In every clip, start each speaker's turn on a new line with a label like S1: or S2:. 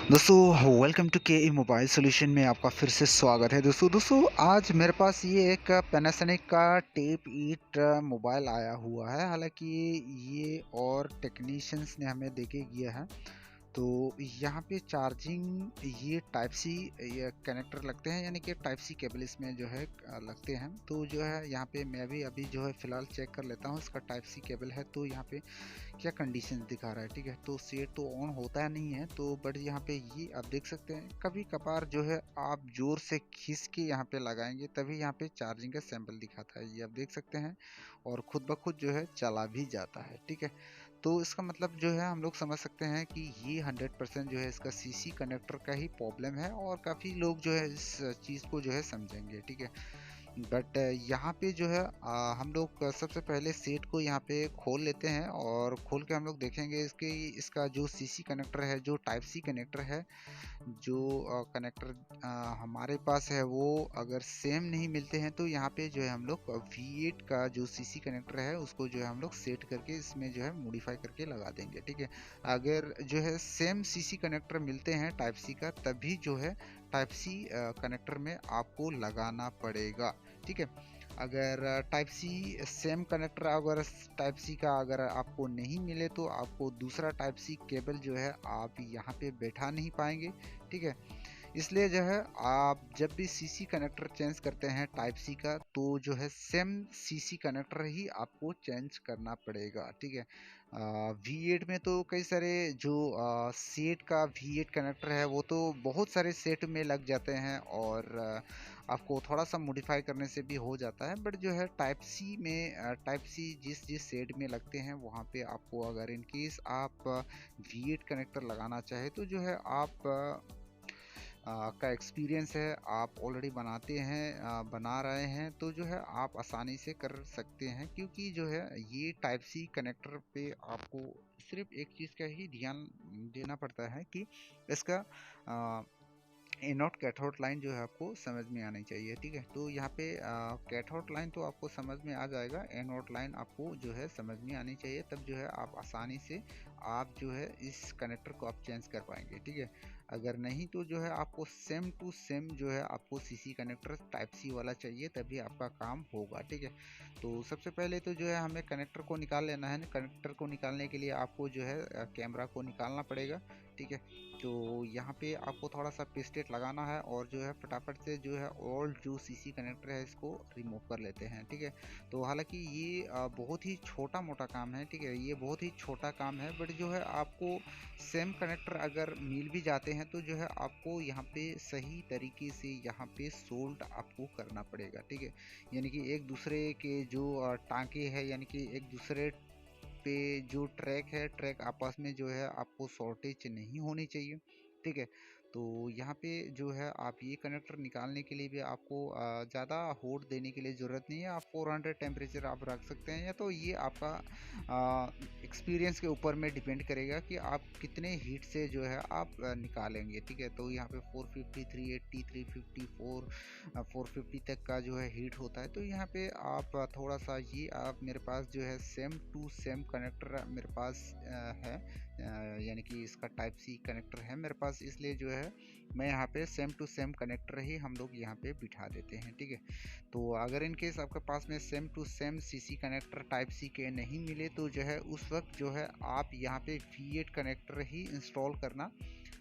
S1: दोस्तों welcome to के ई mobile solution में आपका फिर से स्वागत है। दोस्तों आज मेरे पास ये एक पैनासोनिक का टेप ईट मोबाइल आया हुआ है। हालांकि ये और टेक्नीशियंस ने हमें देके गया है। तो यहाँ पे चार्जिंग ये टाइप सी ये कनेक्टर लगते हैं, यानी कि टाइप सी केबल इसमें जो है लगते हैं। तो जो है यहाँ पे मैं भी अभी जो है फ़िलहाल चेक कर लेता हूँ इसका टाइप सी केबल है तो यहाँ पे क्या कंडीशन दिखा रहा है। ठीक है, तो सेट तो ऑन होता नहीं है तो बट यहाँ पे ये आप देख सकते हैं कभी कभार जो है आप जोर से खींच के यहाँ पे लगाएंगे तभी यहाँ पे चार्जिंग का सैंपल दिखाता है, ये आप देख सकते हैं। और खुद ब खुद जो है चला भी जाता है। ठीक है, तो इसका मतलब जो है हम लोग समझ सकते हैं कि ये 100% जो है इसका सीसी कनेक्टर का ही प्रॉब्लम है और काफ़ी लोग जो है इस चीज़ को जो है समझेंगे। ठीक है, बट यहाँ पे जो है हम लोग सबसे पहले सेट को यहाँ पे खोल लेते हैं और खोल के हम लोग देखेंगे इसका जो सीसी कनेक्टर है, जो टाइप सी कनेक्टर है, जो कनेक्टर हमारे पास है वो अगर सेम नहीं मिलते हैं तो यहाँ पे जो है हम लोग V8 का जो सीसी कनेक्टर है उसको जो है हम लोग सेट करके इसमें जो है मॉडिफाई करके लगा देंगे। ठीक है, अगर जो है सेम सीसी कनेक्टर मिलते हैं टाइप सी का तभी जो है टाइप सी कनेक्टर में आपको लगाना पड़ेगा। ठीक है, अगर टाइप सी सेम कनेक्टर अगर टाइप सी का अगर आपको नहीं मिले तो आपको दूसरा टाइप सी केबल जो है आप यहाँ पे बैठा नहीं पाएंगे। ठीक है, इसलिए जो है आप जब भी सीसी कनेक्टर चेंज करते हैं टाइप सी का तो जो है सेम सीसी कनेक्टर ही आपको चेंज करना पड़ेगा। ठीक है, V8 में तो कई सारे जो सेट का V8 कनेक्टर है वो तो बहुत सारे सेट में लग जाते हैं और आपको थोड़ा सा मॉडिफाई करने से भी हो जाता है। बट जो है टाइप सी में टाइप सी जिस जिस सेट में लगते हैं वहाँ पे आपको अगर इन केस आप V8 कनेक्टर लगाना चाहे तो जो है आप का एक्सपीरियंस है, आप ऑलरेडी बनाते हैं बना रहे हैं तो जो है आप आसानी से कर सकते हैं। क्योंकि जो है ये टाइप सी कनेक्टर पे आपको सिर्फ एक चीज़ का ही ध्यान देना पड़ता है कि इसका एनोड कैथोड लाइन जो है आपको समझ में आनी चाहिए। ठीक है, तो यहाँ पे कैथोड लाइन तो आपको समझ में आ जाएगा, एनोड लाइन आपको जो है समझ में आनी चाहिए, तब जो है आप आसानी से आप जो है इस कनेक्टर को आप चेंज कर पाएंगे। ठीक है, अगर नहीं तो जो है आपको सेम टू सेम जो है आपको सीसी कनेक्टर टाइप सी वाला चाहिए तभी आपका काम होगा। ठीक है, तो सबसे पहले तो जो है हमें कनेक्टर को निकाल लेना है। कनेक्टर को निकालने के लिए आपको जो है कैमरा को निकालना पड़ेगा। ठीक है, तो यहाँ पे आपको थोड़ा सा पेस्टेट लगाना है और जो है फटाफट से जो है ओल्ड जो सीसी कनेक्टर है इसको रिमूव कर लेते हैं। ठीक है, तो हालांकि ये बहुत ही छोटा मोटा काम है। ठीक है, ये बहुत ही छोटा काम है बट जो है आपको सेम कनेक्टर अगर मिल भी जाते हैं तो जो है आपको यहाँ पे सही तरीके से यहाँ पे सोल्ड आपको करना पड़ेगा। ठीक है, यानी कि एक दूसरे के जो टांके हैं, यानी कि एक दूसरे पे जो ट्रैक है, ट्रैक आपस में जो है आपको शॉर्टेज नहीं होनी चाहिए। ठीक है, तो यहाँ पे जो है आप ये कनेक्टर निकालने के लिए भी आपको ज़्यादा होट देने की लिए ज़रूरत नहीं है। आप 400 टेम्परेचर आप रख सकते हैं, या तो ये आपका एक्सपीरियंस के ऊपर में डिपेंड करेगा कि आप कितने हीट से जो है आप निकालेंगे। ठीक है, तो यहाँ पे 450 380 354 450 तक का जो है हीट होता है। तो यहाँ पे आप थोड़ा सा ये आप मेरे पास जो है सेम टू सेम कनेक्टर मेरे पास है, यानी कि इसका टाइप सी कनेक्टर है मेरे पास, इसलिए जो है मैं यहाँ पे सेम टू सेम कनेक्टर ही हम लोग यहाँ पे बिठा देते हैं। ठीक है, तो अगर इन केस आपके पास में same to same CC connector type C के नहीं मिले तो जो है उस वक्त जो है आप यहाँ पे V8 कनेक्टर ही इंस्टॉल करना,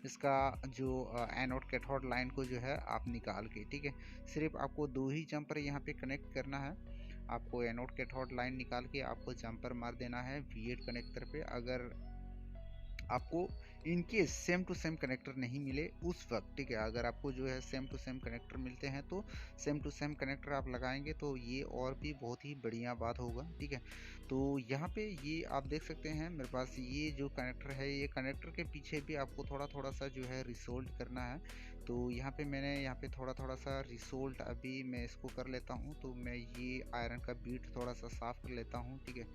S1: इसका जो एनोड कैथोड लाइन को जो है आप निकाल के। ठीक है, सिर्फ आपको दो ही जंपर यहाँ पे कनेक्ट करना है। आपको एनोड कैथोड लाइन निकाल के आपको जंपर मार देना है V8 कनेक्टर पे। अगर आपको in case same to same connector नहीं मिले उस वक्त, ठीक है, अगर आपको जो है सेम टू सेम कनेक्टर मिलते हैं तो सेम टू सेम कनेक्टर आप लगाएंगे तो ये और भी बहुत ही बढ़िया बात होगा। ठीक है, तो यहाँ पे ये आप देख सकते हैं मेरे पास ये जो कनेक्टर है, ये कनेक्टर के पीछे भी आपको थोड़ा थोड़ा सा जो है रिसोल्ड करना है। तो यहाँ पे मैंने यहाँ पे थोड़ा थोड़ा सा रिसोल्ट अभी मैं इसको कर लेता हूँ। तो मैं ये आयरन का बीट थोड़ा सा साफ कर लेता हूँ। ठीक है,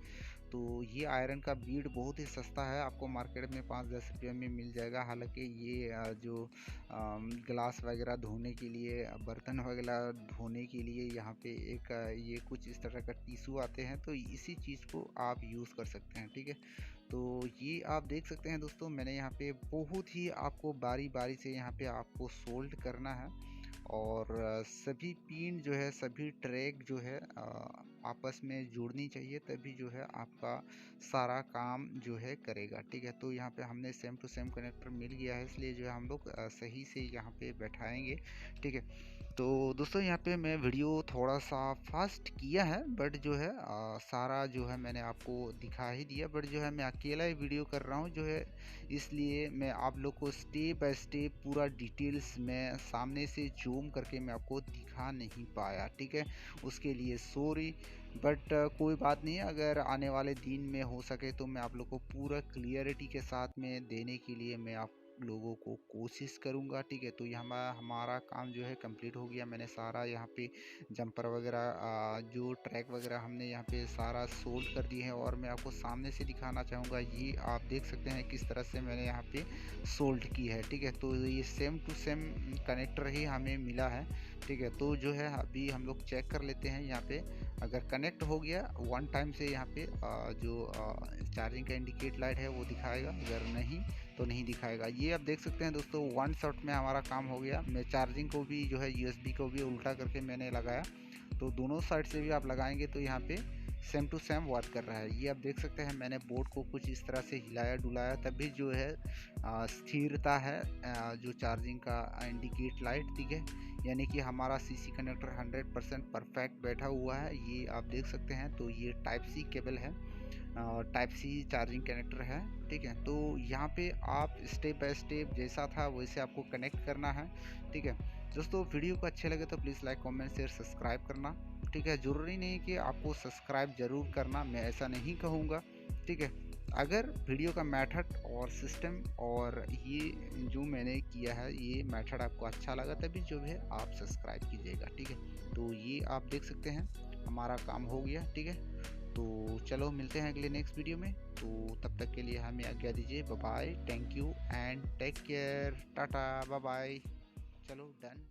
S1: तो ये आयरन का बीड बहुत ही सस्ता है, आपको मार्केट में 5-10 रुपये में मिल जाएगा। हालांकि ये जो ग्लास वगैरह धोने के लिए, बर्तन वगैरह धोने के लिए यहाँ पे एक ये कुछ इस तरह का टिश्यू आते हैं, तो इसी चीज़ को आप यूज़ कर सकते हैं, ठीक है। तो ये आप देख सकते हैं दोस्तों, मैंने यहाँ पे बहुत ही आपको बारी बारी से यहाँ पे आपको सोल्ड करना है, और सभी पिन जो है, सभी ट्रैक जो है आपस में जुड़नी चाहिए, तभी जो है आपका सारा काम जो है करेगा, ठीक है। तो यहाँ पे हमने सेम टू सेम कनेक्टर मिल गया है, इसलिए जो है हम लोग सही से यहाँ पे बैठाएंगे, ठीक है। तो दोस्तों यहाँ पे मैं वीडियो थोड़ा सा फास्ट किया है, बट जो है सारा जो है मैंने आपको दिखा ही दिया, बट जो है मैं अकेला ही वीडियो कर रहा हूँ जो है, इसलिए मैं आप लोग को स्टेप बाय स्टेप पूरा डिटेल्स में सामने से जूम करके मैं आपको दिखा नहीं पाया, ठीक है। उसके लिए सॉरी, बट कोई बात नहीं, अगर आने वाले दिन में हो सके तो मैं आप लोग को पूरा क्लियरिटी के साथ में देने के लिए मैं आप लोगों को कोशिश करूंगा, ठीक है। तो ये हमारा काम जो है कंप्लीट हो गया। मैंने सारा यहाँ पे जंपर वगैरह जो ट्रैक वगैरह हमने यहाँ पे सारा सोल्ड कर दिए हैं, और मैं आपको सामने से दिखाना चाहूँगा, ये आप देख सकते हैं किस तरह से मैंने यहाँ पे सोल्ड की है, ठीक है। तो ये सेम टू सेम कनेक्टर ही हमें मिला है, ठीक है। तो जो है अभी हम लोग चेक कर लेते हैं यहाँ पे, अगर कनेक्ट हो गया वन टाइम से यहाँ पे जो चार्जिंग का इंडिकेट लाइट है वो दिखाएगा, अगर नहीं तो नहीं दिखाएगा। ये आप देख सकते हैं दोस्तों, वन शॉट में हमारा काम हो गया। मैं चार्जिंग को भी जो है यूएसबी को भी उल्टा करके मैंने लगाया, तो दोनों साइड से भी आप लगाएंगे तो यहाँ पे सेम टू सेम वर्क कर रहा है। ये आप देख सकते हैं, मैंने बोर्ड को कुछ इस तरह से हिलाया डुलाया, तभी जो है स्थिरता है जो चार्जिंग का इंडिकेट लाइट, ठीक है। यानी कि हमारा सीसी कनेक्टर 100% परफेक्ट बैठा हुआ है, ये आप देख सकते हैं। तो ये टाइप सी केबल है, टाइप सी चार्जिंग कनेक्टर है, ठीक है। तो यहाँ पे आप स्टेप बाय स्टेप जैसा था वैसे आपको कनेक्ट करना है, ठीक है। दोस्तों वीडियो को अच्छे लगे तो please like comment share subscribe करना, ठीक है। ज़रूरी नहीं कि आपको सब्सक्राइब ज़रूर करना, मैं ऐसा नहीं कहूँगा, ठीक है। अगर वीडियो का मेथड और सिस्टम और ये जो मैंने किया है ये मेथड आपको अच्छा लगा, तभी जो है आप सब्सक्राइब कीजिएगा, ठीक है। तो ये आप देख सकते हैं हमारा काम हो गया, ठीक है। तो चलो मिलते हैं अगले नेक्स्ट वीडियो में, तो तब तक के लिए हमें आज्ञा दीजिए। Bye bye, thank you and take care, tata, bye bye. चलो डन।